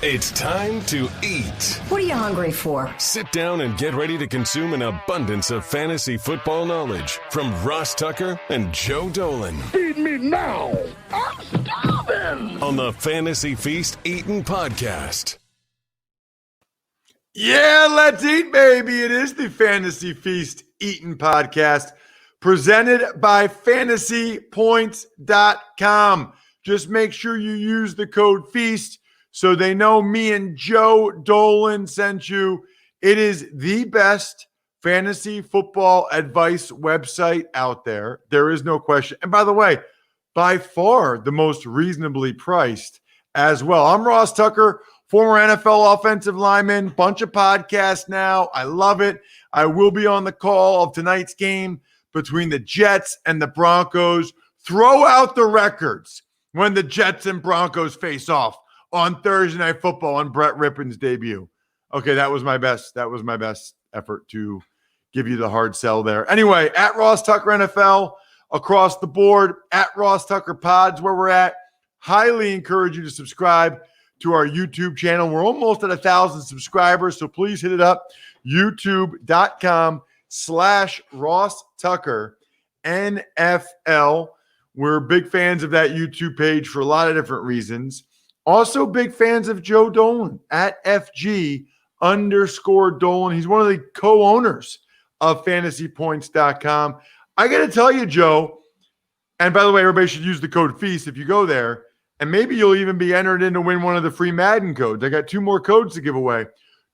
It's time to eat. What are you hungry for? Sit down and get ready to consume an abundance of fantasy football knowledge from Ross Tucker and Joe Dolan. Feed me now. I'm starving. On the Fantasy Feast Eatin' Podcast. Yeah, let's eat, baby. It is the Fantasy Feast Eatin' Podcast presented by FantasyPoints.com. Just make sure you use the code FEAST so they know me and Joe Dolan sent you. It is the best fantasy football advice website out there. There is no question. And by the way, by far the most reasonably priced as well. I'm Ross Tucker, former NFL offensive lineman, bunch of podcasts now. I love it. I will be on the call of tonight's game between the Jets and the Broncos. Throw out the records when the Jets and Broncos face off on Thursday Night Football on Brett Rippon's debut. Okay, that was my best effort to give you the hard sell there. Anyway, at Ross Tucker NFL across the board, at Ross Tucker Pods where we're at. Highly encourage you to subscribe to our YouTube channel. We're almost at 1,000 subscribers, so please hit it up. YouTube.com/Ross Tucker NFL. We're big fans of that YouTube page for a lot of different reasons. Also big fans of Joe Dolan at FG_Dolan. He's one of the co-owners of FantasyPoints.com. I got to tell you, Joe, and by the way, everybody should use the code FEAST if you go there, and maybe you'll even be entered in to win one of the free Madden codes. I got 2 more codes to give away.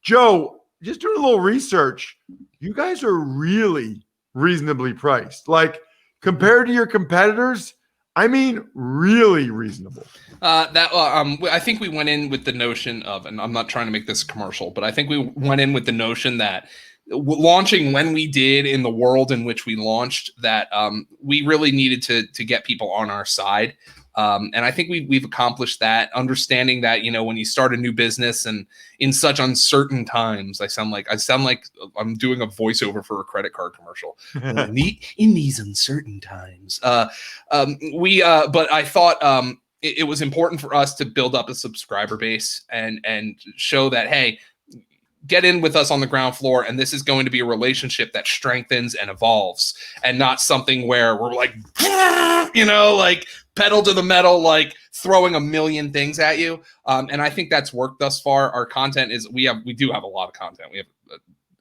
Joe, just doing a little research, you guys are really reasonably priced. Like, compared to your competitors, I mean, really reasonable. I think we went in with the notion of, and I'm not trying to make this a commercial, but I think we went in with the notion that launching when we did in the world in which we launched, that we really needed to get people on our side. And I think we've accomplished that, understanding that, you know, when you start a new business and in such uncertain times, I sound like I'm doing a voiceover for a credit card commercial. in these uncertain times, but I thought it was important for us to build up a subscriber base and show that, hey, get in with us on the ground floor, and this is going to be a relationship that strengthens and evolves, and not something where we're like, you know, like pedal to the metal, like throwing a million things at you. And I think that's worked thus far. Our content is, we do have a lot of content. We have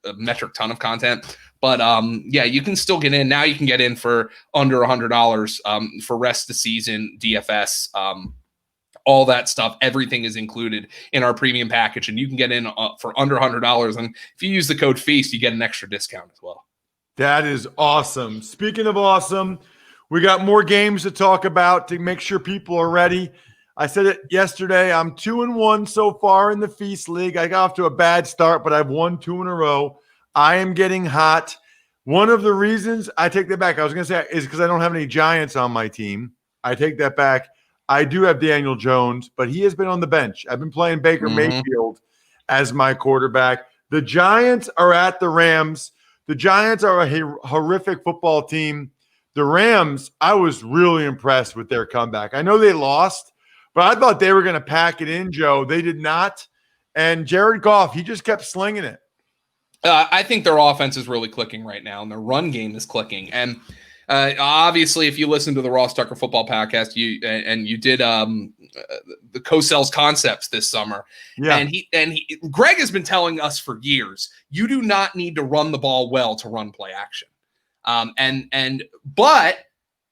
a metric ton of content, but yeah, you can still get in. Now you can get in for under $100 for rest of the season, DFS, all that stuff. Everything is included in our premium package, and you can get in for under $100. And if you use the code FEAST, you get an extra discount as well. That is awesome. Speaking of awesome, we got more games to talk about to make sure people are ready. I said it yesterday. I'm 2-1 so far in the Feast League. I got off to a bad start, but I've won 2 in a row. I am getting hot. One of the reasons I take that back, I was going to say, is because I don't have any Giants on my team. I take that back. I do have Daniel Jones, but he has been on the bench. I've been playing Baker Mayfield as my quarterback. The Giants are at the Rams. The Giants are a horrific football team. The Rams, I was really impressed with their comeback. I know they lost, but I thought they were going to pack it in, Joe. They did not. And Jared Goff, he just kept slinging it. I think their offense is really clicking right now, and their run game is clicking. And obviously, if you listen to the Ross Tucker Football Podcast, you did the co-sells concepts this summer, yeah. and Greg has been telling us for years, you do not need to run the ball well to run play action. But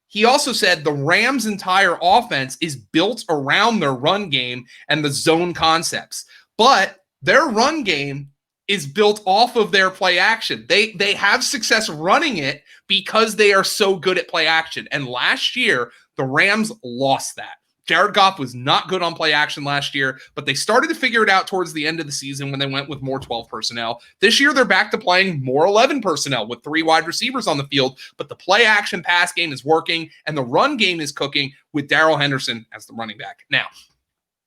he also said the Rams' entire offense is built around their run game and the zone concepts, but their run game is built off of their play action. They have success running it because they are so good at play action. And last year, the Rams lost that. Jared Goff was not good on play action last year, but they started to figure it out towards the end of the season when they went with more 12 personnel. This year, they're back to playing more 11 personnel with 3 wide receivers on the field, but the play action pass game is working, and the run game is cooking with Darrell Henderson as the running back. Now,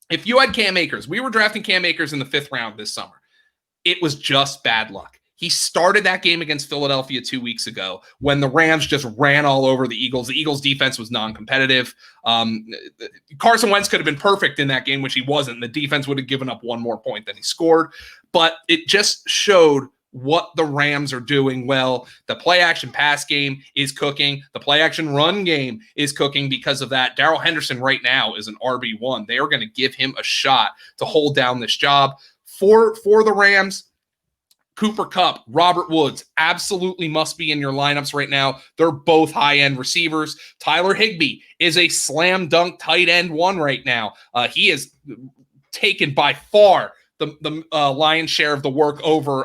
if you had Cam Akers, we were drafting Cam Akers in the 5th round this summer. It was just bad luck. He started that game against Philadelphia 2 weeks ago when the Rams just ran all over the Eagles. The Eagles defense was non-competitive. Carson Wentz could have been perfect in that game, which he wasn't. The defense would have given up one more point than he scored. But it just showed what the Rams are doing well. The play-action pass game is cooking. The play-action run game is cooking because of that. Darrell Henderson right now is an RB1. They are going to give him a shot to hold down this job. For the Rams, Cooper Kupp, Robert Woods absolutely must be in your lineups right now. They're both high-end receivers. Tyler Higbee is a slam dunk tight end one right now. He is taken by far the lion's share of the work over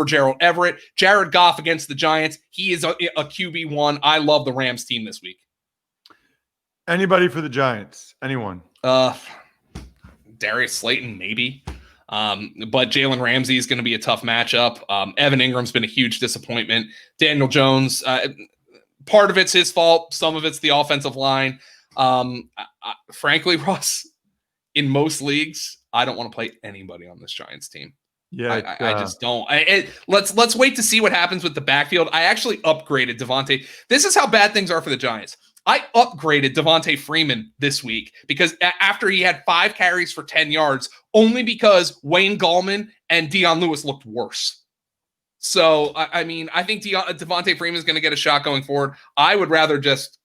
Gerald Everett. Jared Goff against the Giants. He is a QB1. I love the Rams team this week. Anybody for the Giants? Anyone? Darius Slayton, maybe. But Jalen Ramsey is going to be a tough matchup. Evan Ingram's been a huge disappointment. Daniel Jones, part of it's his fault. Some of it's the offensive line. Frankly, Ross, in most leagues, I don't want to play anybody on this Giants team. Yeah, I just don't. Let's wait to see what happens with the backfield. I actually upgraded Devontae. This is how bad things are for the Giants. I upgraded Devontae Freeman this week because after he had 5 carries for 10 yards, only because Wayne Gallman and Dion Lewis looked worse. So, I think Devontae Freeman is going to get a shot going forward. I would rather just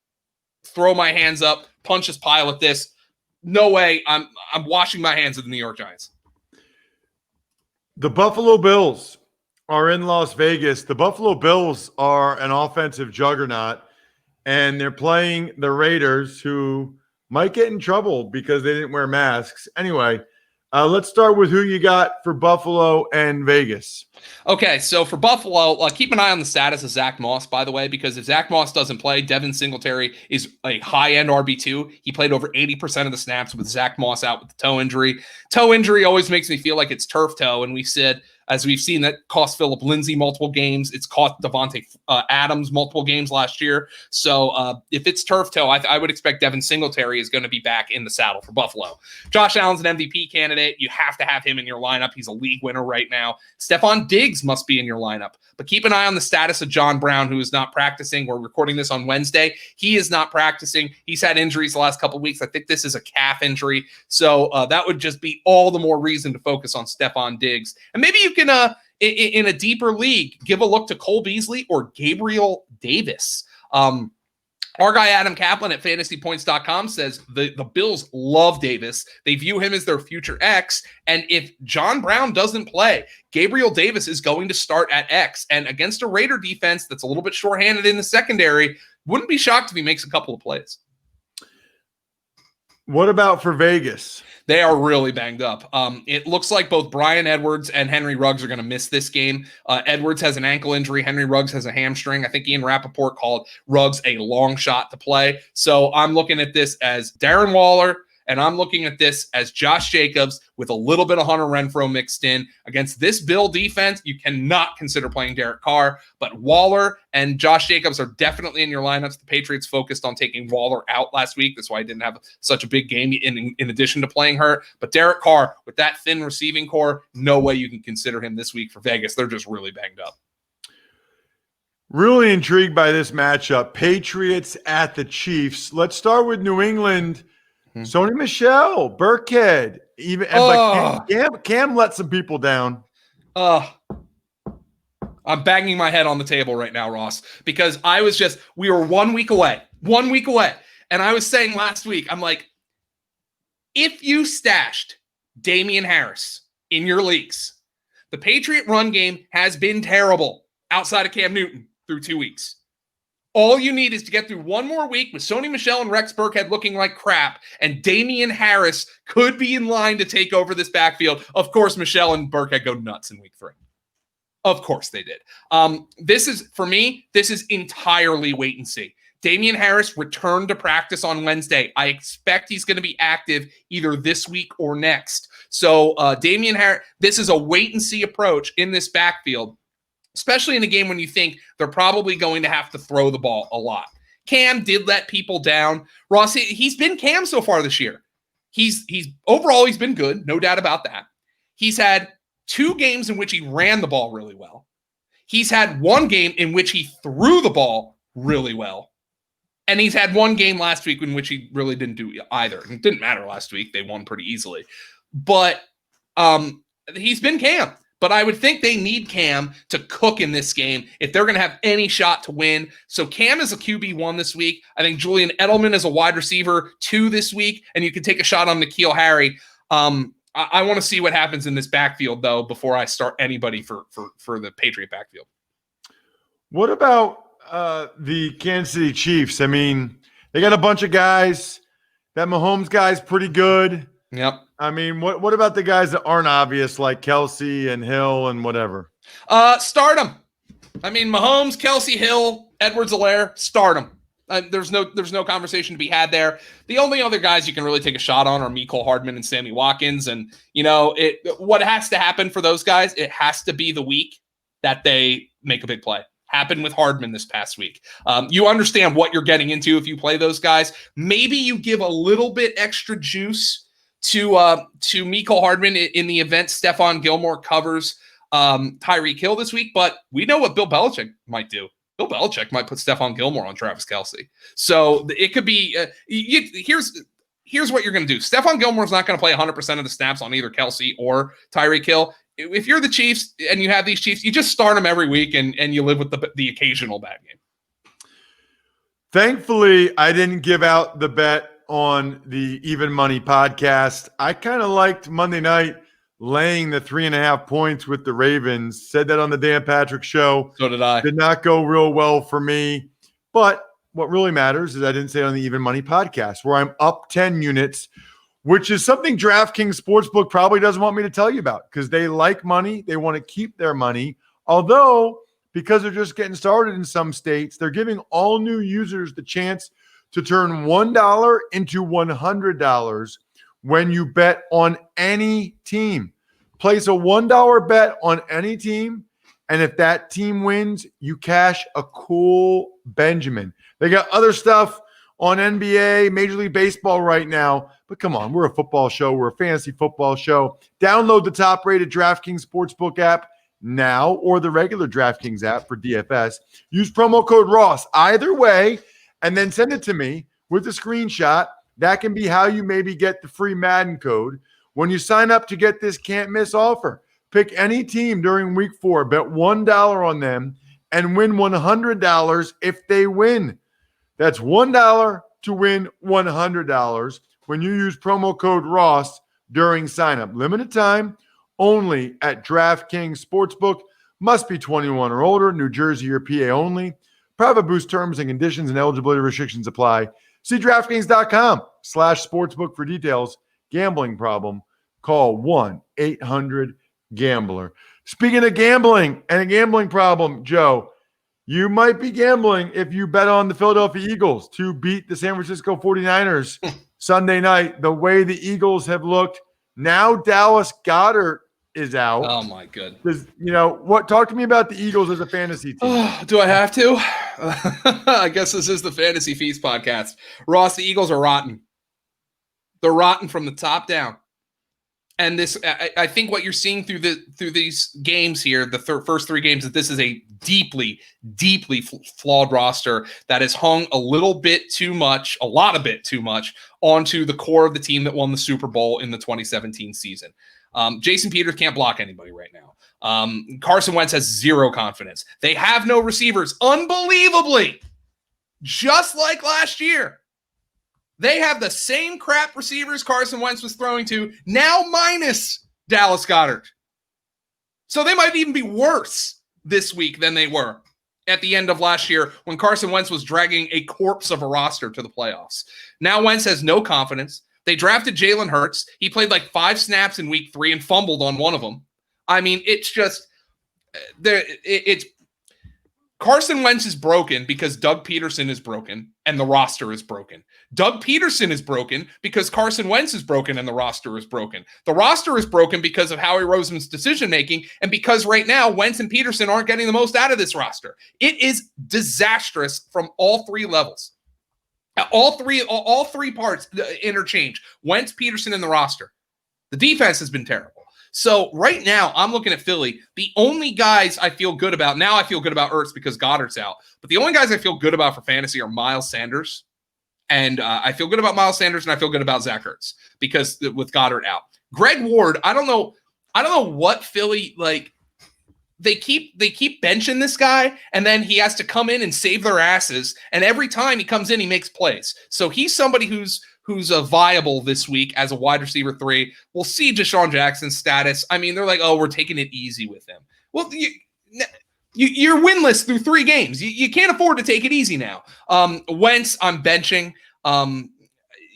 throw my hands up, punch his pile at this. No way. I'm washing my hands of the New York Giants. The Buffalo Bills are in Las Vegas. The Buffalo Bills are an offensive juggernaut, and they're playing the Raiders, who might get in trouble because they didn't wear masks. Anyway, let's start with who you got for Buffalo and Vegas. Okay, so for Buffalo, keep an eye on the status of Zach Moss, by the way, because if Zach Moss doesn't play, Devin Singletary is a high-end RB2. He played over 80% of the snaps with Zach Moss out with the toe injury. Toe injury always makes me feel like it's turf toe, and we said, as we've seen, that cost Phillip Lindsay multiple games. It's cost Devontae Adams multiple games last year. So if it's turf toe, I would expect Devin Singletary is going to be back in the saddle for Buffalo. Josh Allen's an MVP candidate. You have to have him in your lineup. He's a league winner right now. Stephon Diggs must be in your lineup. But keep an eye on the status of John Brown, who is not practicing. We're recording this on Wednesday. He is not practicing. He's had injuries the last couple of weeks. I think this is a calf injury. So that would just be all the more reason to focus on Stephon Diggs. And maybe you can, in a deeper league, give a look to Cole Beasley or Gabriel Davis. Our guy Adam Kaplan at fantasypoints.com says the Bills love Davis. They view him as their future X. And if John Brown doesn't play, Gabriel Davis is going to start at X. And against a Raider defense that's a little bit shorthanded in the secondary, wouldn't be shocked if he makes a couple of plays. What about for Vegas? They are really banged up. It looks like both Bryan Edwards and Henry Ruggs are going to miss this game. Edwards has an ankle injury. Henry Ruggs has a hamstring. I think Ian Rappaport called Ruggs a long shot to play. So I'm looking at this as Darren Waller, and I'm looking at this as Josh Jacobs with a little bit of Hunter Renfrow mixed in. Against this Bill defense, you cannot consider playing Derek Carr, but Waller and Josh Jacobs are definitely in your lineups. The Patriots focused on taking Waller out last week. That's why he didn't have such a big game in addition to playing hurt. But Derek Carr, with that thin receiving core, no way you can consider him this week for Vegas. They're just really banged up. Really intrigued by this matchup. Patriots at the Chiefs. Let's start with New England. Sony Michel, Burkhead, even Cam let some people down. I'm banging my head on the table right now, Ross, because we were 1 week away. And I was saying last week, I'm like, if you stashed Damian Harris in your leagues, the Patriot run game has been terrible outside of Cam Newton through 2 weeks. All you need is to get through one more week with Sony Michel and Rex Burkhead looking like crap, and Damian Harris could be in line to take over this backfield. Of course, Michel and Burkhead go nuts in week 3. Of course they did. This is entirely wait and see. Damian Harris returned to practice on Wednesday. I expect he's going to be active either this week or next. So Damian Harris, this is a wait and see approach in this backfield, especially in a game when you think they're probably going to have to throw the ball a lot. Cam did let people down. Ross, he's been Cam so far this year. He's overall, he's been good, no doubt about that. He's had 2 games in which he ran the ball really well. He's had 1 game in which he threw the ball really well. And he's had 1 game last week in which he really didn't do either. It didn't matter last week. They won pretty easily. But he's been Cam. But I would think they need Cam to cook in this game if they're going to have any shot to win. So Cam is a QB1 this week. I think Julian Edelman is a wide receiver 2 this week. And you can take a shot on N'Keal Harry. I want to see what happens in this backfield, though, before I start anybody for the Patriot backfield. What about the Kansas City Chiefs? I mean, they got a bunch of guys. That Mahomes guy's pretty good. Yep. I mean, what about the guys that aren't obvious, like Kelsey and Hill and whatever? Start them. I mean, Mahomes, Kelsey, Hill, Edwards-Helaire, start them. There's no conversation to be had there. The only other guys you can really take a shot on are Mecole Hardman and Sammy Watkins. And, what has to happen for those guys, it has to be the week that they make a big play. Happened with Hardman this past week. You understand what you're getting into if you play those guys. Maybe you give a little bit extra juice to Mecole Hardman in the event Stephon Gilmore covers Tyreek Hill this week. But we know what Bill Belichick might do. Bill Belichick might put Stephon Gilmore on Travis Kelce. So it could be here's what you're going to do. Stephon Gilmore's not going to play 100% of the snaps on either Kelce or Tyreek Hill. If you're the Chiefs and you have these Chiefs, you just start them every week and you live with the occasional bad game. Thankfully, I didn't give out the bet on the Even Money podcast. I kind of liked Monday night laying the 3.5 points with the Ravens. Said that on the Dan Patrick Show. So did I. Did not go real well for me. But what really matters is I didn't say it on the Even Money podcast, where I'm up 10 units, which is something DraftKings Sportsbook probably doesn't want me to tell you about because they like money. They want to keep their money. Although, because they're just getting started in some states, they're giving all new users the chance to turn $1 into $100 when you bet on any team. Place a $1 bet on any team, and if that team wins, you cash a cool Benjamin. They got other stuff on NBA, Major League Baseball right now, but come on, we're a football show. We're a fantasy football show. Download the top-rated DraftKings Sportsbook app now or the regular DraftKings app for DFS. Use promo code Ross either way, and then send it to me with a screenshot. That can be how you maybe get the free Madden code when you sign up to get this can't-miss offer. Pick any team during Week 4, bet $1 on them, and win $100 if they win. That's $1 to win $100 when you use promo code Ross during sign-up. Limited time, only at DraftKings Sportsbook. Must be 21 or older, New Jersey or PA only. Private boost terms and conditions and eligibility restrictions apply. See DraftKings.com/sportsbook for details. Gambling problem? Call 1-800-GAMBLER. Speaking of gambling and a gambling problem, Joe, you might be gambling if you bet on the Philadelphia Eagles to beat the San Francisco 49ers Sunday night. The way the Eagles have looked. Now Dallas Goedert is out. Oh, my good. Talk to me about the Eagles as a fantasy team. Do I have to? I guess this is the Fantasy Feast podcast. Ross, the Eagles are rotten. They're rotten from the top down. And this, I think what you're seeing through these games here, the first 3 games, that this is a deeply, deeply flawed roster that has hung a lot of bit too much onto the core of the team that won the Super Bowl in the 2017 season. Jason Peters can't block anybody right now. Carson Wentz has zero confidence. They have no receivers. Unbelievably, just like last year. They have the same crap receivers Carson Wentz was throwing to, now minus Dallas Goedert. So they might even be worse this week than they were at the end of last year when Carson Wentz was dragging a corpse of a roster to the playoffs. Now Wentz has no confidence. They drafted Jalen Hurts. He played like 5 snaps in week 3 and fumbled on one of them. I mean, it's just it's Carson Wentz is broken because Doug Peterson is broken and the roster is broken. Doug Peterson is broken because Carson Wentz is broken and the roster is broken. The roster is broken because of Howie Roseman's decision-making and because right now Wentz and Peterson aren't getting the most out of this roster. It is disastrous from all 3 levels. All three parts interchange. Wentz, Peterson, and the roster. The defense has been terrible. So right now, I'm looking at Philly. The only guys I feel good about, now I feel good about Ertz because Goddard's out, but the only guys I feel good about for fantasy are Miles Sanders. And I feel good about Miles Sanders, and I feel good about Zach Ertz because with Goddard out. Greg Ward, I don't know what Philly, like, they keep benching this guy, and then he has to come in and save their asses. And every time he comes in, he makes plays. So he's somebody who's viable this week as a wide receiver 3. We'll see Deshaun Jackson's status. I mean, they're like, oh, we're taking it easy with him. Well, you're winless through 3 games. You can't afford to take it easy now. Wentz, I'm benching.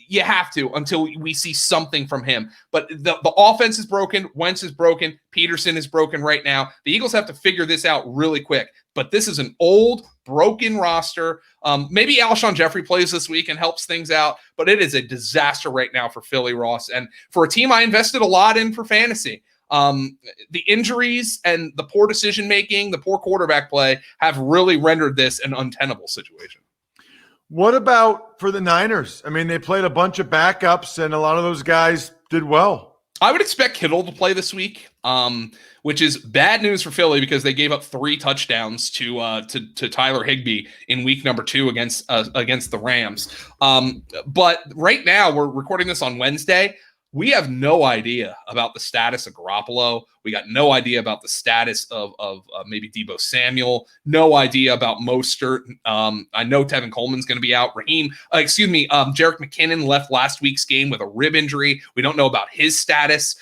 You have to until we see something from him. But the offense is broken. Wentz is broken. Peterson is broken right now. The Eagles have to figure this out really quick. But this is an old, broken roster. Maybe Alshon Jeffrey plays this week and helps things out. But it is a disaster right now for Philly, Ross. And for a team I invested a lot in for fantasy. The injuries and the poor decision-making, the poor quarterback play have really rendered this an untenable situation. What about for the Niners? I mean, they played a bunch of backups, and a lot of those guys did well. I would expect Kittle to play this week, which is bad news for Philly because they gave up 3 touchdowns to Tyler Higbee in week number 2 against the Rams. But right now, we're recording this on Wednesday. We have no idea about the status of Garoppolo. We got no idea about the status of maybe Deebo Samuel. No idea about Mostert. I know Tevin Coleman's going to be out. Jerick McKinnon left last week's game with a rib injury. We don't know about his status.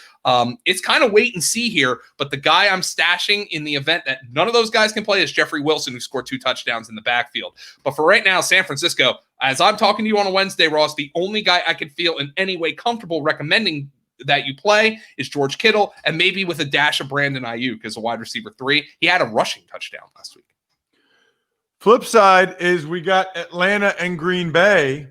It's kind of wait and see here, but the guy I'm stashing in the event that none of those guys can play is Jeffrey Wilson, who scored 2 touchdowns in the backfield. But for right now, San Francisco, as I'm talking to you on a Wednesday, Ross, the only guy I can feel in any way comfortable recommending that you play is George Kittle, and maybe with a dash of Brandon Ayuk as a wide receiver 3. He had a rushing touchdown last week. Flip side is we got Atlanta and Green Bay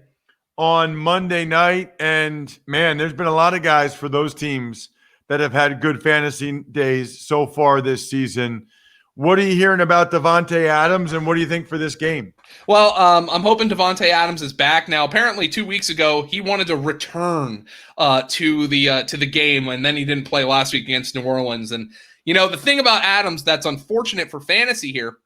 on Monday night, and man, there's been a lot of guys for those teams that have had good fantasy days so far this season. What are you hearing about Davante Adams, and what do you think for this game? Well, I'm hoping Davante Adams is back now. Apparently, 2 weeks ago, he wanted to return to the game, and then he didn't play last week against New Orleans. And the thing about Adams that's unfortunate for fantasy here,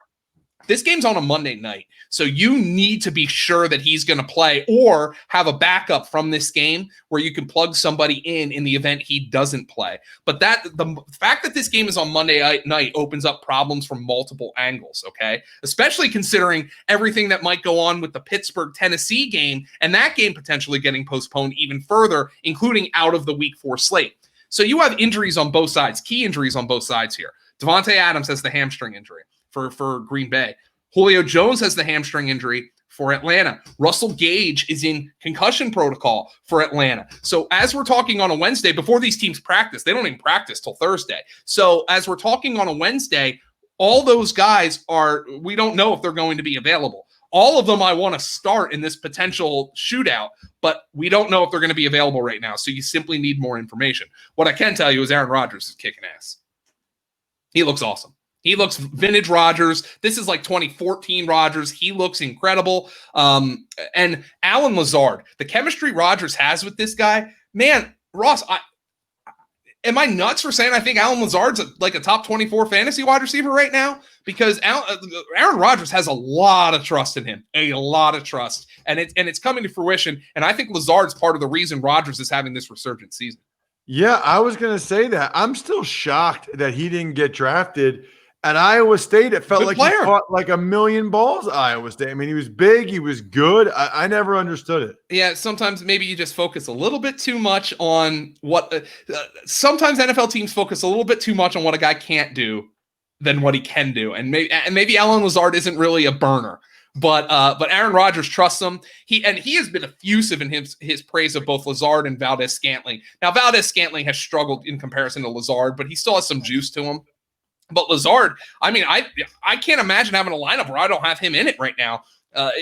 this game's on a Monday night, so you need to be sure that he's going to play or have a backup from this game where you can plug somebody in the event he doesn't play. But the fact that this game is on Monday night opens up problems from multiple angles, okay? Especially considering everything that might go on with the Pittsburgh-Tennessee game and that game potentially getting postponed even further, including out of the Week 4 slate. So you have injuries on both sides, key injuries on both sides here. Davante Adams has the hamstring injury for Green Bay. Julio Jones has the hamstring injury for Atlanta. Russell Gage is in concussion protocol for Atlanta. So as we're talking on a Wednesday, before these teams practice, they don't even practice till Thursday. So as we're talking on a Wednesday, all those guys we don't know if they're going to be available. All of them I want to start in this potential shootout, but we don't know if they're going to be available right now. So you simply need more information. What I can tell you is Aaron Rodgers is kicking ass. He looks awesome. He looks vintage Rodgers. This is like 2014 Rodgers. He looks incredible. And Alan Lazard, the chemistry Rodgers has with this guy, man, Ross, am I nuts for saying I think Alan Lazard's like a top 24 fantasy wide receiver right now? Because Aaron Rodgers has a lot of trust in him, a lot of trust, and it's coming to fruition. And I think Lazard's part of the reason Rodgers is having this resurgent season. Yeah, I was going to say that. I'm still shocked that he didn't get drafted. At Iowa State, it felt like he caught like a million balls at Iowa State. I mean, he was big. He was good. I never understood it. Yeah, sometimes maybe you just focus a little bit too much on what sometimes NFL teams focus a little bit too much on what a guy can't do than what he can do. And maybe Alan Lazard isn't really a burner. But Aaron Rodgers trusts him. He has been effusive in his praise of both Lazard and Valdez-Scantling. Now, Valdez-Scantling has struggled in comparison to Lazard, but he still has some juice to him. But Lazard, I mean, I can't imagine having a lineup where I don't have him in it right now.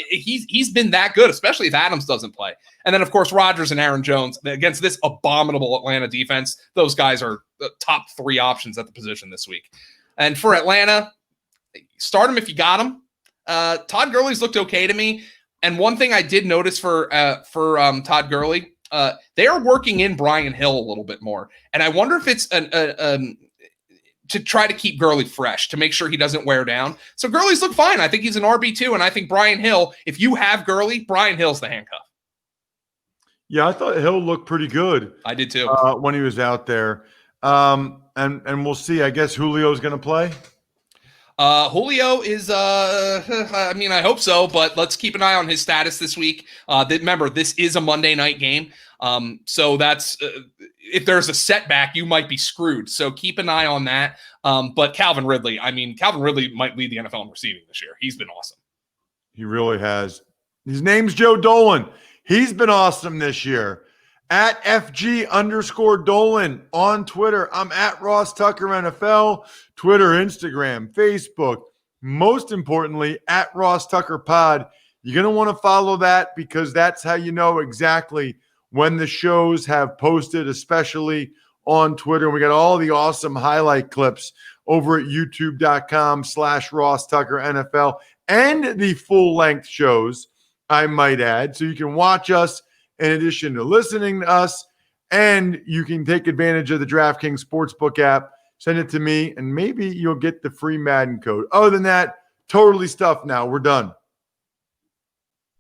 He's been that good, especially if Adams doesn't play. And then, of course, Rodgers and Aaron Jones against this abominable Atlanta defense. Those guys are the top 3 options at the position this week. And for Atlanta, start him if you got him. Todd Gurley's looked okay to me. And one thing I did notice for Todd Gurley, they are working in Brian Hill a little bit more. And I wonder if it's to try to keep Gurley fresh, to make sure he doesn't wear down. So Gurley's look fine. I think he's an RB2, and I think Brian Hill, if you have Gurley, Brian Hill's the handcuff. Yeah, I thought Hill looked pretty good. I did too. When he was out there. And we'll see. I guess Julio's going to play? Julio is, I hope so, but let's keep an eye on his status this week. Remember, this is a Monday night game. So that's, if there's a setback, you might be screwed. So keep an eye on that. But Calvin Ridley might lead the NFL in receiving this year. He's been awesome. He really has. His name's Joe Dolan. He's been awesome this year. At FG_Dolan on Twitter. I'm at Ross Tucker NFL, Twitter, Instagram, Facebook. Most importantly, at Ross Tucker Pod. You're going to want to follow that because that's how you know exactly when the shows have posted, especially on Twitter. We got all the awesome highlight clips over at youtube.com/Ross Tucker NFL and the full-length shows, I might add. So you can watch us in addition to listening to us, and you can take advantage of the DraftKings Sportsbook app. Send it to me, and maybe you'll get the free Madden code. Other than that, totally stuffed now. We're done.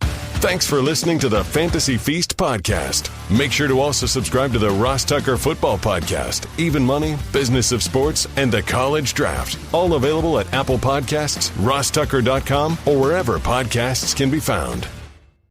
Thanks for listening to the Fantasy Feast podcast. Make sure to also subscribe to the Ross Tucker Football Podcast, Even Money, Business of Sports, and the College Draft. All available at Apple Podcasts, rosstucker.com, or wherever podcasts can be found.